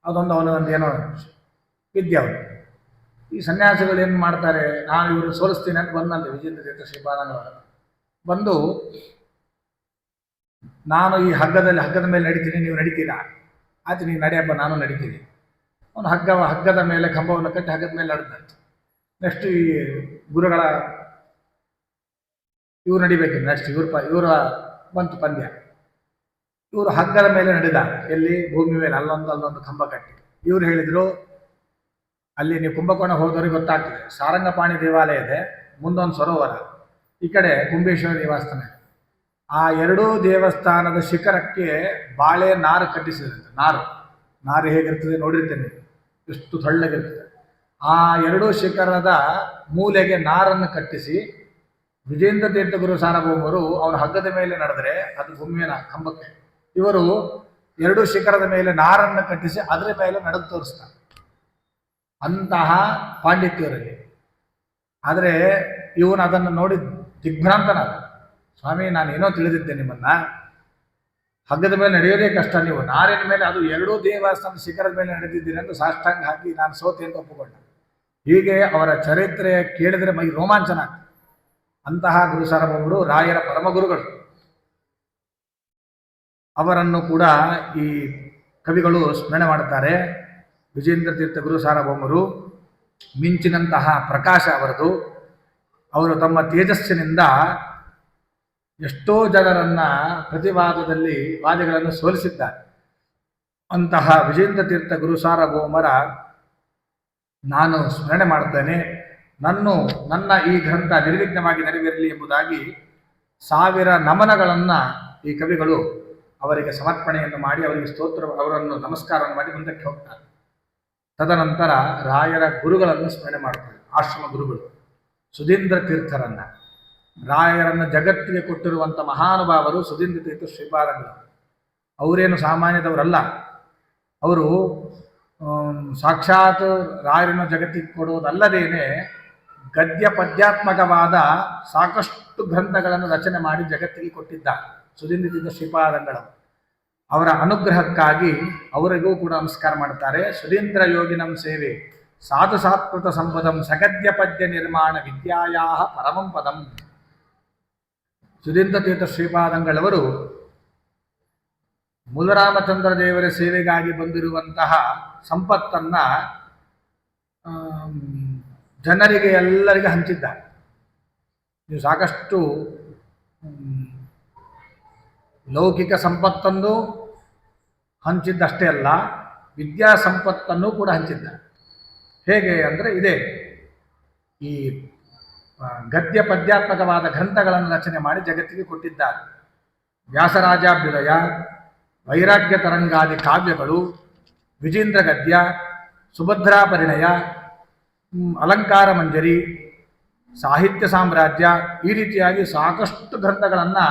ಅವನೊಂದು ಏನೋ ವಿದ್ಯೆ ಅವರು. ಈ ಸನ್ಯಾಸಿಗಳು ಏನು ಮಾಡ್ತಾರೆ, ನಾನು ಇವರು ಸೋಲಿಸ್ತೀನಿ ಅಂತ ಬಂದಂತೆ ವಿಜೇಂದ್ರ ತೀರ್ಥ ಶ್ರೀಪಾದಂಗಳವರು ಬಂದು, ನಾನು ಈ ಹಗ್ಗದ ಮೇಲೆ ನಡೀತೀನಿ, ನೀವು ನಡೀತೀರಾ? ಆಯ್ತು, ನೀವು ನಡೆಯಪ್ಪ, ನಾನು ನಡೀತೀನಿ. ಅವನು ಹಗ್ಗದ ಮೇಲೆ ಕಂಬವನ್ನು ಕಟ್ಟಿ ಹಗ್ಗದ ಮೇಲೆ ನಡೆದ. ನೆಕ್ಸ್ಟ್ ಈ ಗುರುಗಳ ಇವ್ರು ನಡಿಬೇಕು. ನೆಕ್ಸ್ಟ್ ಇವರ ಬಂತು ಪಂದ್ಯ. ಇವರು ಹಗ್ಗದ ಮೇಲೆ ನಡೆದ, ಎಲ್ಲಿ ಭೂಮಿ ಮೇಲೆ ಅಲ್ಲೊಂದು ಕಂಬ ಕಟ್ಟಿ. ಇವ್ರು ಹೇಳಿದ್ರು, ಅಲ್ಲಿ ನೀವು ಕುಂಭಕೋಣ ಹೋದವ್ರಿಗೆ ಗೊತ್ತಾಗ್ತದೆ, ಸಾರಂಗಪಾಣಿ ದೇವಾಲಯ ಇದೆ, ಮುಂದೊಂದು ಸರೋವರ, ಈ ಕಡೆ ಕುಂಬೇಶ್ವರ ದೇವಸ್ಥಾನ. ಆ ಎರಡೂ ದೇವಸ್ಥಾನದ ಶಿಖರಕ್ಕೆ ಬಾಳೆ ನಾರು ಕಟ್ಟಿಸಿದಂತೆ. ನಾರು ಹೇಗಿರ್ತದೆ ನೋಡಿರ್ತೇನೆ, ಎಷ್ಟು ತಳ್ಳಗಿರ್ತದೆ. ಆ ಎರಡೂ ಶಿಖರದ ಮೂಲೆಗೆ ನಾರನ್ನು ಕಟ್ಟಿಸಿ ವಿಜೇಂದ್ರ ತೀರ್ಥ ಗುರು ಸಾರ್ವಭೌಮರು ಅವನ ಹಗ್ಗದ ಮೇಲೆ ನಡೆದರೆ ಅದು ಭೂಮಿಯ ಕಂಬಕ್ಕೆ, ಇವರು ಎರಡೂ ಶಿಖರದ ಮೇಲೆ ನಾರನ್ನು ಕಟ್ಟಿಸಿ ಅದರ ಮೇಲೆ ನಡೆದು ತೋರಿಸ್ತಾರೆ. ಅಂತಹ ಪಾಂಡಿತ್ಯವರಲ್ಲಿ. ಆದರೆ ಇವನು ಅದನ್ನು ನೋಡಿ ದಿಗ್ಭ್ರಾಂತನಾದ. ಸ್ವಾಮಿ, ನಾನು ಏನೋ ತಿಳಿದಿದ್ದೆ ನಿಮ್ಮನ್ನ, ಹಗ್ಗದ ಮೇಲೆ ನಡೆಯೋದೇ ಕಷ್ಟ, ನೀವು ನಾರಿನ ಮೇಲೆ, ಅದು ಎರಡೂ ದೇವಸ್ಥಾನದ ಶಿಖರದ ಮೇಲೆ ನಡೆದಿದ್ದೀರಿ ಎಂದು ಸಾಷ್ಟಾಂಗ ಹಾಕಿ ನಾನು ಸೋತೆ ಅಂತ ಒಪ್ಪಿಕೊಂಡ. ಹೀಗೆ ಅವರ ಚರಿತ್ರೆ ಕೇಳಿದರೆ ಮೈ ರೋಮಾಂಚನ. ಅಂತಹ ಗುರು ಸಾರ್ವಭೌಮರು ರಾಯರ ಪರಮಗುರುಗಳು. ಅವರನ್ನು ಕೂಡ ಈ ಕವಿಗಳು ಸ್ಮರಣೆ ಮಾಡುತ್ತಾರೆ. ವಿಜೇಂದ್ರ ತೀರ್ಥ ಗುರು ಸಾರ್ವಭೌಮರು ಮಿಂಚಿನಂತಹ ಪ್ರಕಾಶ ಅವರದು. ಅವರು ತಮ್ಮ ತೇಜಸ್ಸಿನಿಂದ ಎಷ್ಟೋ ಜನರನ್ನ ಪ್ರತಿವಾದದಲ್ಲಿ ವಾದಿಗಳನ್ನು ಸೋಲಿಸಿದ್ದಾರೆ. ಅಂತಹ ವಿಜೇಂದ್ರ ತೀರ್ಥ ಗುರು ಸಾರ್ವಭೌಮರ ನಾನು ಸ್ಮರಣೆ ಮಾಡುತ್ತೇನೆ. ನನ್ನ ಈ ಗ್ರಂಥ ನಿರ್ವಿಘ್ನವಾಗಿ ನೆರವೇರಲಿ ಎಂಬುದಾಗಿ 1000 ನಮನಗಳನ್ನು ಈ ಕವಿಗಳು ಅವರಿಗೆ ಸಮರ್ಪಣೆಯನ್ನು ಮಾಡಿ ಅವರನ್ನು ನಮಸ್ಕಾರವನ್ನು ಮಾಡಿ ಮುಂದಕ್ಕೆ ಹೋಗ್ತಾರೆ. ತದನಂತರ ರಾಯರ ಗುರುಗಳನ್ನು ಸ್ಮರಣೆ ಮಾಡ್ತಾರೆ. ಆಶ್ರಮ ಗುರುಗಳು ಸುಧೀಂದ್ರ ತೀರ್ಥರನ್ನ, ರಾಯರನ್ನು ಜಗತ್ತಿಗೆ ಕೊಟ್ಟಿರುವಂಥ ಮಹಾನುಭಾವರು ಸುಧೀಂದ್ರ ತೀರ್ಥ ಶ್ರೀಪಾದಂಗಳು. ಅವರೇನು ಸಾಮಾನ್ಯದವರಲ್ಲ. ಅವರು ಸಾಕ್ಷಾತ್ ರಾಯರನ್ನು ಜಗತ್ತಿಗೆ ಕೊಡುವುದಲ್ಲದೇನೆ ಗದ್ಯ ಪದ್ಯಾತ್ಮಕವಾದ ಸಾಕಷ್ಟು ಗ್ರಂಥಗಳನ್ನು ರಚನೆ ಮಾಡಿ ಜಗತ್ತಿಗೆ ಕೊಟ್ಟಿದ್ದಾರೆ ಸುಧೀಂದ್ರ ತೀರ್ಥ ಶ್ರೀಪಾದಂಗಳು. ಅವರ ಅನುಗ್ರಹಕ್ಕಾಗಿ ಅವರಿಗೂ ಕೂಡ ನಮಸ್ಕಾರ ಮಾಡುತ್ತಾರೆ. ಸುಧೀಂದ್ರ ಯೋಗಿನಂ ಸೇವೆ ಸಾಧು ಸಾತ್ವತ ಸಂಪದಂ ಸಗದ್ಯ ಪದ್ಯ ನಿರ್ಮಾಣ ವಿದ್ಯಾಯಾ ಪರಮಂ ಪದಂ. ಸುಧೀಂದ್ರ ತೀರ್ಥ ಶ್ರೀಪಾದಂಗಳವರು ಮೂಲರಾಮಚಂದ್ರ ದೇವರ ಸೇವೆಗಾಗಿ ಬಂದಿರುವಂತಹ ಸಂಪತ್ತನ್ನ ಜನರಿಗೆ ಎಲ್ಲರಿಗೆ ಹಂಚಿದ್ದಾರೆ. ನೀವು ಸಾಕಷ್ಟು ಲೌಕಿಕ ಸಂಪತ್ತನ್ನು ಹಂಚಿದ್ದಷ್ಟೇ ಅಲ್ಲ, ವಿದ್ಯಾ ಸಂಪತ್ತನ್ನು ಕೂಡ ಹಂಚಿದ್ದಾರೆ. ಹೇಗೆ ಅಂದರೆ ಇದೆ, ಈ ಗದ್ಯ ಪದ್ಯಾತ್ಮಕವಾದ ಗ್ರಂಥಗಳನ್ನು ರಚನೆ ಮಾಡಿ ಜಗತ್ತಿಗೆ ಕೊಟ್ಟಿದ್ದಾರೆ. ವ್ಯಾಸರಾಜಾಭ್ಯುದಯ, ವೈರಾಗ್ಯ ತರಂಗಾದಿ ಕಾವ್ಯಗಳು, ವಿಜೇಂದ್ರ ಗದ್ಯ, ಸುಭದ್ರಾ ಪರಿಣಯ, ಅಲಂಕಾರ ಮಂಜರಿ, ಸಾಹಿತ್ಯ ಸಾಮ್ರಾಜ್ಯ, ಈ ರೀತಿಯಾಗಿ ಸಾಕಷ್ಟು ಗ್ರಂಥಗಳನ್ನು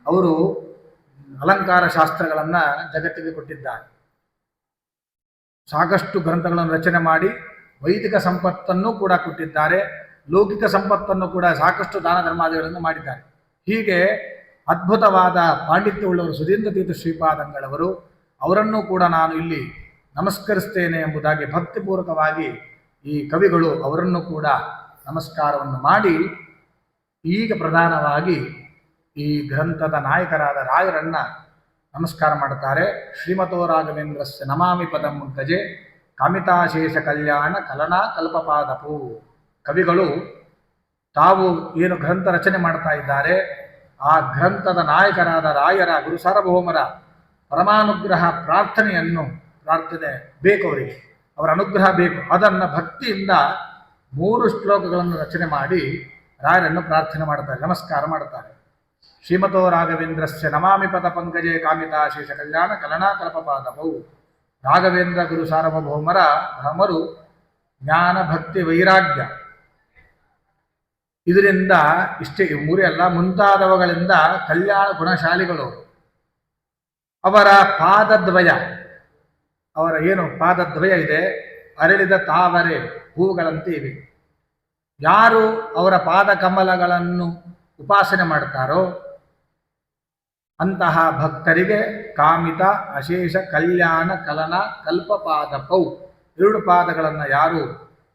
ಅವರು ಅಲಂಕಾರ ಶಾಸ್ತ್ರಗಳನ್ನು ಜಗತ್ತಿಗೆ ಕೊಟ್ಟಿದ್ದಾರೆ. ಸಾಕಷ್ಟು ಗ್ರಂಥಗಳನ್ನು ರಚನೆ ಮಾಡಿ ವೈದಿಕ ಸಂಪತ್ತನ್ನು ಕೂಡ ಕೊಟ್ಟಿದ್ದಾರೆ. ಲೌಕಿಕ ಸಂಪತ್ತನ್ನು ಕೂಡ ಸಾಕಷ್ಟು ದಾನ ಧರ್ಮಾದಿಗಳನ್ನು ಮಾಡಿದ್ದಾರೆ. ಹೀಗೆ ಅದ್ಭುತವಾದ ಪಾಂಡಿತ್ಯವುಳ್ಳವರು ಸುಧೀಂದ್ರ ತೀರ್ಥ ಶ್ರೀಪಾದಂಗಳವರು. ಅವರನ್ನು ಕೂಡ ನಾನು ಇಲ್ಲಿ ನಮಸ್ಕರಿಸ್ತೇನೆ ಎಂಬುದಾಗಿ ಭಕ್ತಿಪೂರ್ವಕವಾಗಿ ಈ ಕವಿಗಳು ಅವರನ್ನು ಕೂಡ ನಮಸ್ಕಾರವನ್ನು ಮಾಡಿ, ಈಗ ಪ್ರಧಾನವಾಗಿ ಈ ಗ್ರಂಥದ ನಾಯಕರಾದ ರಾಯರನ್ನ ನಮಸ್ಕಾರ ಮಾಡುತ್ತಾರೆ. ಶ್ರೀಮತೋ ರಾಘವೇಂದ್ರಸ್ಯ ನಮಾಮಿ ಪದಂ ಮುಂಕಜೆ ಕಾಮಿತಾಶೇಷ ಕಲ್ಯಾಣ ಕಲನಾ ಕಲ್ಪಪಾದಪು. ಕವಿಗಳು ತಾವು ಏನು ಗ್ರಂಥ ರಚನೆ ಮಾಡ್ತಾ ಇದ್ದಾರೆ, ಆ ಗ್ರಂಥದ ನಾಯಕರಾದ ರಾಯರ ಗುರು ಸಾರ್ವಭೌಮರ ಪರಮಾನುಗ್ರಹ ಪ್ರಾರ್ಥನೆ ಬೇಕು ಅವರಿಗೆ, ಅವರ ಅನುಗ್ರಹ ಬೇಕು. ಅದನ್ನು ಭಕ್ತಿಯಿಂದ 3 ಶ್ಲೋಕಗಳನ್ನು ರಚನೆ ಮಾಡಿ ರಾಯರನ್ನು ಪ್ರಾರ್ಥನೆ ಮಾಡ್ತಾರೆ, ನಮಸ್ಕಾರ ಮಾಡುತ್ತಾರೆ. ಶ್ರೀಮತೋ ರಾಘವೇಂದ್ರಸ್ಯ ನಮಾಮಿ ಪದ ಪಂಕಜೆ ಕಾಮಿತಾಶೇಷ ಕಲ್ಯಾಣ ಕಲನಾ ಕಲ್ಪಪಾದಪೌ. ರಾಘವೇಂದ್ರ ಗುರು ಸಾರ್ವಭೌಮರ ಭ್ರಮರು ಜ್ಞಾನ ಭಕ್ತಿ ವೈರಾಗ್ಯ, ಇದರಿಂದ ಇಷ್ಟೇ 3 ಅಲ್ಲ, ಮುಂತಾದವುಗಳಿಂದ ಕಲ್ಯಾಣ ಗುಣಶಾಲಿಗಳು. ಅವರ ಪಾದದ್ವಯ, ಅವರ ಏನು ಪಾದದ್ವಯ ಇದೆ, ಅರಳಿದ ತಾವರೆ ಹೂವುಗಳಂತೆ ಇವೆ. ಯಾರು ಅವರ ಪಾದ ಕಮಲಗಳನ್ನು ಉಪಾಸನೆ ಮಾಡ್ತಾರೋ ಅಂತಹ ಭಕ್ತರಿಗೆ ಕಾಮಿತ ಅಶೇಷ ಕಲ್ಯಾಣ ಕಲನ ಕಲ್ಪಪಾದಪೌ, 2 ಪಾದಗಳನ್ನು ಯಾರು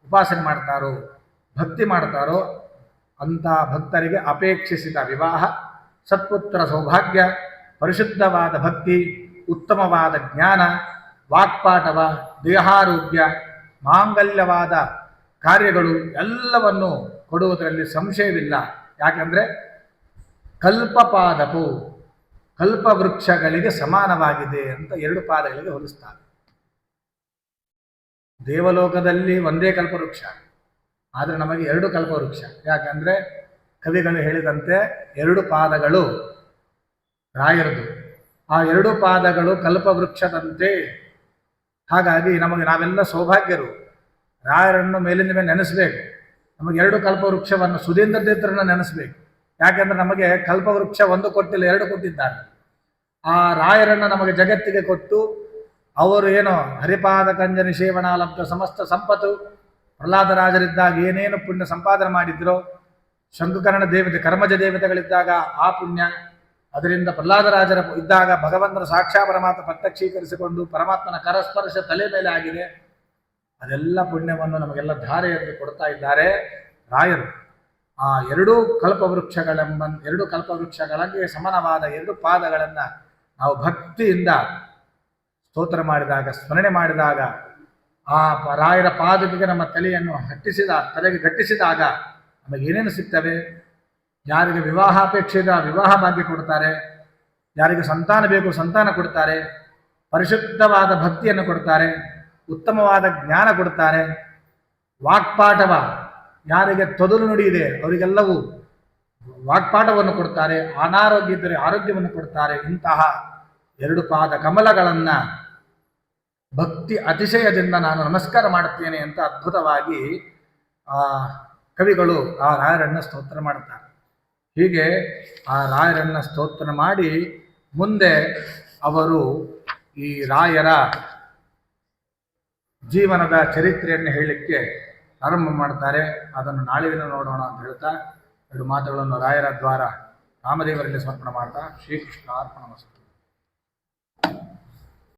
ಉಪಾಸನೆ ಮಾಡ್ತಾರೋ, ಭಕ್ತಿ ಮಾಡ್ತಾರೋ ಅಂತಹ ಭಕ್ತರಿಗೆ ಅಪೇಕ್ಷಿಸಿದ ವಿವಾಹ, ಸತ್ಪುತ್ರ ಸೌಭಾಗ್ಯ, ಪರಿಶುದ್ಧವಾದ ಭಕ್ತಿ, ಉತ್ತಮವಾದ ಜ್ಞಾನ, ವಾಕ್ಪಾಟವ, ದೇಹಾರೋಗ್ಯ, ಮಾಂಗಲ್ಯವಾದ ಕಾರ್ಯಗಳು ಎಲ್ಲವನ್ನು ಕೊಡುವುದರಲ್ಲಿ ಸಂಶಯವಿಲ್ಲ. ಯಾಕಂದರೆ ಕಲ್ಪಪಾದಪು ಕಲ್ಪವೃಕ್ಷಗಳಿಗೆ ಸಮಾನವಾಗಿದೆ ಅಂತ 2 ಪಾದಗಳಿಗೆ ಹೋಲಿಸ್ತಾರೆ. ದೇವಲೋಕದಲ್ಲಿ ಒಂದೇ ಕಲ್ಪವೃಕ್ಷ, ಆದರೆ ನಮಗೆ 2 ಕಲ್ಪವೃಕ್ಷ. ಯಾಕಂದರೆ ಕವಿಗಳು ಹೇಳಿದಂತೆ 2 ಪಾದಗಳು ರಾಯರದು, ಆ 2 ಪಾದಗಳು ಕಲ್ಪವೃಕ್ಷದಂತೆ. ಹಾಗಾಗಿ ನಾವೆಲ್ಲ ಸೌಭಾಗ್ಯರು. ರಾಯರನ್ನು ಮೇಲಿಂದ ಮೇಲೆ ನೆನೆಸಬೇಕು. ನಮಗೆ 2 ಕಲ್ಪವೃಕ್ಷವನ್ನು ಸುಧೀಂದ್ರ ತೀರ್ಥರನ್ನು ನೆನೆಸಬೇಕು. ಯಾಕೆಂದರೆ ನಮಗೆ ಕಲ್ಪವೃಕ್ಷ 1 ಕೊಟ್ಟಿಲ್ಲ, 2 ಕೊಟ್ಟಿದ್ದಾರೆ. ಆ ರಾಯರನ್ನು ನಮಗೆ ಜಗತ್ತಿಗೆ ಕೊಟ್ಟು ಅವರು ಏನೋ ಹರಿಪಾದ ಕಂಜನಿ ಸೇವನಾಲಬ್ಧ ಸಮಸ್ತ ಸಂಪತ್ತು, ಪ್ರಹ್ಲಾದರಾಜರಿದ್ದಾಗ ಏನೇನು ಪುಣ್ಯ ಸಂಪಾದನೆ ಮಾಡಿದ್ರೋ, ಶಂಕುಕರ್ಣ ದೇವತೆ ಕರ್ಮಜ ದೇವತೆಗಳಿದ್ದಾಗ ಆ ಪುಣ್ಯ, ಅದರಿಂದ ಪ್ರಹ್ಲಾದರಾಜರ ಇದ್ದಾಗ ಭಗವಂತನ ಸಾಕ್ಷಾ ಪರಮಾತ್ಮ ಪ್ರತ್ಯಕ್ಷೀಕರಿಸಿಕೊಂಡು ಪರಮಾತ್ಮನ ಕರಸ್ಪರ್ಶ ತಲೆ ಮೇಲೆ ಆಗಿದೆ. ಅದೆಲ್ಲ ಪುಣ್ಯವನ್ನು ನಮಗೆಲ್ಲ ಧಾರೆಯಲ್ಲಿ ಕೊಡ್ತಾ ಇದ್ದಾರೆ ರಾಯರು. ಆ 2 ಕಲ್ಪವೃಕ್ಷಗಳಿಗೆ ಸಮಾನವಾದ 2 ಪಾದಗಳನ್ನು ನಾವು ಭಕ್ತಿಯಿಂದ ಸ್ತೋತ್ರ ಮಾಡಿದಾಗ, ಸ್ಮರಣೆ ಮಾಡಿದಾಗ, ಆ ರಾಯರ ಪಾದಕ್ಕೆ ನಮ್ಮ ತಲೆಗೆ ಗಟ್ಟಿಸಿದಾಗ ನಮಗೆ ಏನೇನು ಸಿಗ್ತವೆ? ಯಾರಿಗೆ ವಿವಾಹಾಪೇಕ್ಷೆ ಇದೆ ವಿವಾಹ ಭಾಗ್ಯ ಕೊಡ್ತಾರೆ, ಯಾರಿಗೆ ಸಂತಾನ ಬೇಕು ಸಂತಾನ ಕೊಡ್ತಾರೆ, ಪರಿಶುದ್ಧವಾದ ಭಕ್ತಿಯನ್ನು ಕೊಡ್ತಾರೆ, ಉತ್ತಮವಾದ ಜ್ಞಾನ ಕೊಡ್ತಾರೆ, ವಾಕ್ಪಾಠವ ಯಾರಿಗೆ ತೊದಲು ನುಡಿ ಇದೆ ಅವರಿಗೆಲ್ಲವೂ ವಾಕ್ಪಾಠವನ್ನು ಕೊಡ್ತಾರೆ, ಅನಾರೋಗ್ಯ ಇದ್ದರೆ ಆರೋಗ್ಯವನ್ನು ಕೊಡ್ತಾರೆ. ಇಂತಹ 2 ಪಾದ ಕಮಲಗಳನ್ನು ಭಕ್ತಿ ಅತಿಶಯದಿಂದ ನಾನು ನಮಸ್ಕಾರ ಮಾಡುತ್ತೇನೆ ಅಂತ ಅದ್ಭುತವಾಗಿ ಕವಿಗಳು ಆ ರಾಯರನ್ನು ಸ್ತೋತ್ರ ಮಾಡುತ್ತಾರೆ. ಹೀಗೆ ಆ ರಾಯರನ್ನು ಸ್ತೋತ್ರ ಮಾಡಿ ಮುಂದೆ ಅವರು ಈ ರಾಯರ ಜೀವನದ ಚರಿತ್ರೆಯನ್ನು ಹೇಳಲಿಕ್ಕೆ ಪ್ರಾರಂಭ ಮಾಡ್ತಾರೆ. ಅದನ್ನು ನಾಳೆ ದಿನ ನೋಡೋಣ ಅಂತ ಹೇಳ್ತಾ 2 ಮಾತುಗಳನ್ನು ರಾಯರ ದ್ವಾರ ರಾಮದೇವರಲ್ಲಿ ಸಮರ್ಪಣೆ ಮಾಡ್ತಾ ಶ್ರೀಕೃಷ್ಣ ಅರ್ಪಣಮಸ್ತು.